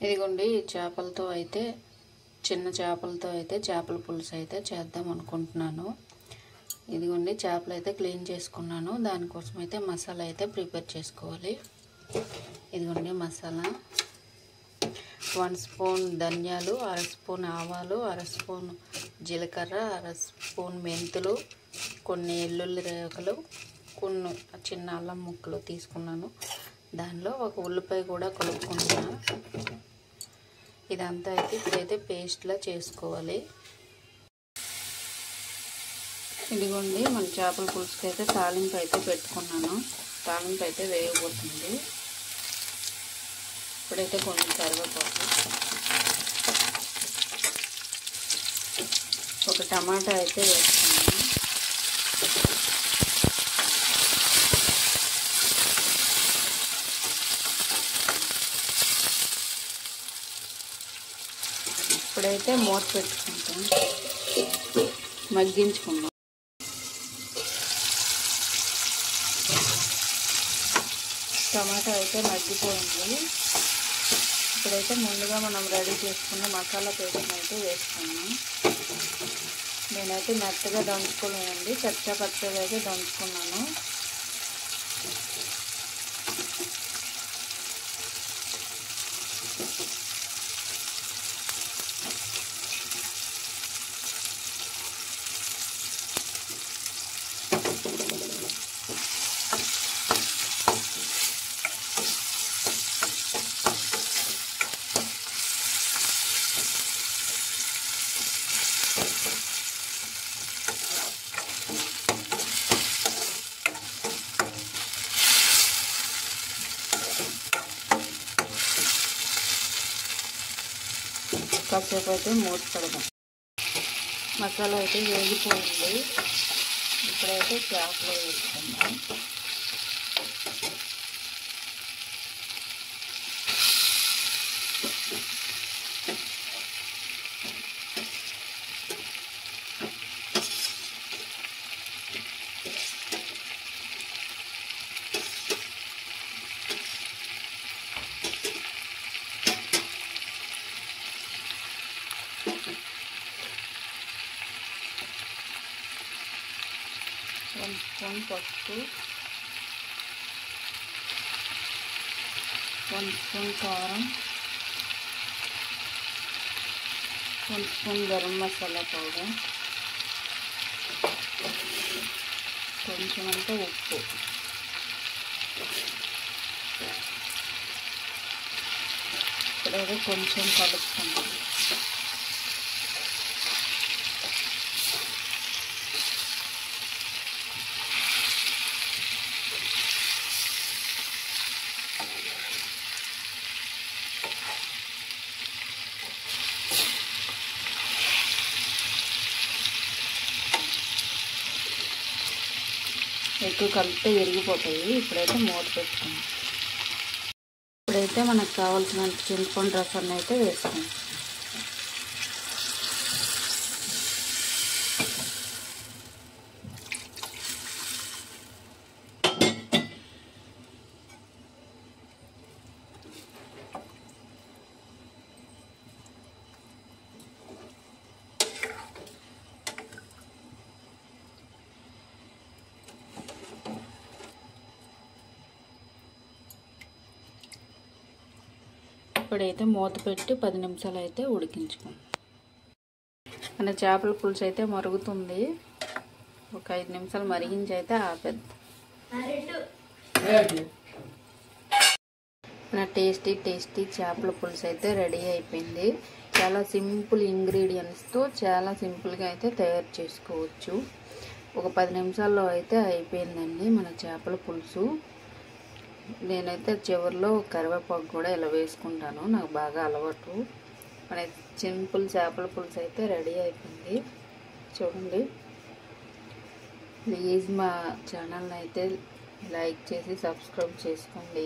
ఇదిగోండి ఈ చేపలతో అయితే చిన్న చేపలతో అయితే చేపల పులుసు అయితే చేద్దాం అనుకుంటున్నాను. ఇదిగోండి చేపలు అయితే క్లీన్ చేసుకున్నాను. దానికోసం అయితే మసాలా అయితే ప్రిపేర్ చేసుకోవాలి. ఇదిగోండి మసాలా 1 స్పూన్ ధనియాలు, 1/2 స్పూన్ ఆవాలు, 1/2 స్పూన్ జీలకర్ర, 1/2 స్పూన్ మెంతులు, కొన్ని వెల్లుల్లి రేఖలు, కొన్ని చిన్న అల్లం ముక్కలు తీసుకున్నాను. దానిలో ఒక ఉల్లిపాయ కూడా కలుపుకుంటున్నాను. ఇదంతా అయితే ఇప్పుడైతే పేస్ట్లా చేసుకోవాలి. ఇదిగోండి మన చేపల పులుసుకి అయితే తాలింపు అయితే పెట్టుకున్నాను. తాలింపు అయితే వేయబోతుంది. ఇప్పుడైతే కొంచెం కరివేపాకు, ఒక టమాటా అయితే వేస్తున్నాను. ఇప్పుడైతే మూత పెట్టుకుంటాం, మగ్గించుకుందాం. టమాటా అయితే మగ్గిపోయింది. ఇప్పుడైతే ముందుగా మనం రెడీ చేసుకున్న మసాలా పేస్ట్ అయితే వేసుకున్నాం. నేనైతే మెత్తగా దంచుకోలేనండి, పచ్చగా అయితే దంచుకున్నాను. కాసేపు అయితే మూత పెడదాం. మసాలా అయితే వేగిపోయింది. ఇప్పుడైతే చేపలు వేసుకుందాం. వన్ స్పూన్ పసుపు, 1 స్పూన్ కారం, 1 స్పూన్ గరం మసాలా పౌడర్, కొంచెం అంతా ఉప్పు. ఇప్పుడైతే కొంచెం కలుపుకుందాం. ఎక్కువ కలిపితే విరిగిపోతాయి. ఇప్పుడైతే మూత పెట్టుకుందాం. ఇప్పుడైతే మనకు కావాల్సిన చింతపండు రసాన్ని అయితే వేసుకుందాం. ఇప్పుడైతే మూత పెట్టి 10 నిమిషాలు అయితే ఉడికించుకుందాం. మన చేపల పులుసు అయితే మరుగుతుంది. ఒక 5 నిమిషాలు మరిగించి అయితే ఆపేద్దాం. మన టేస్టీ చేపల పులుసు అయితే రెడీ అయిపోయింది. చాలా సింపుల్ ఇంగ్రీడియంట్స్తో చాలా సింపుల్గా అయితే తయారు చేసుకోవచ్చు. ఒక 10 నిమిషాల్లో అయితే అయిపోయిందండి మన చేపల పులుసు. నేనైతే చివరిలో కరివేపాకు కూడా ఇలా వేసుకుంటాను, నాకు బాగా అలవాటు. మన సింపుల్ చేపల పులుసు అయితే రెడీ అయిపోయింది. చూడండి, ప్లీజ్ మా ఛానల్ని అయితే లైక్ చేసి సబ్స్క్రైబ్ చేసుకోండి.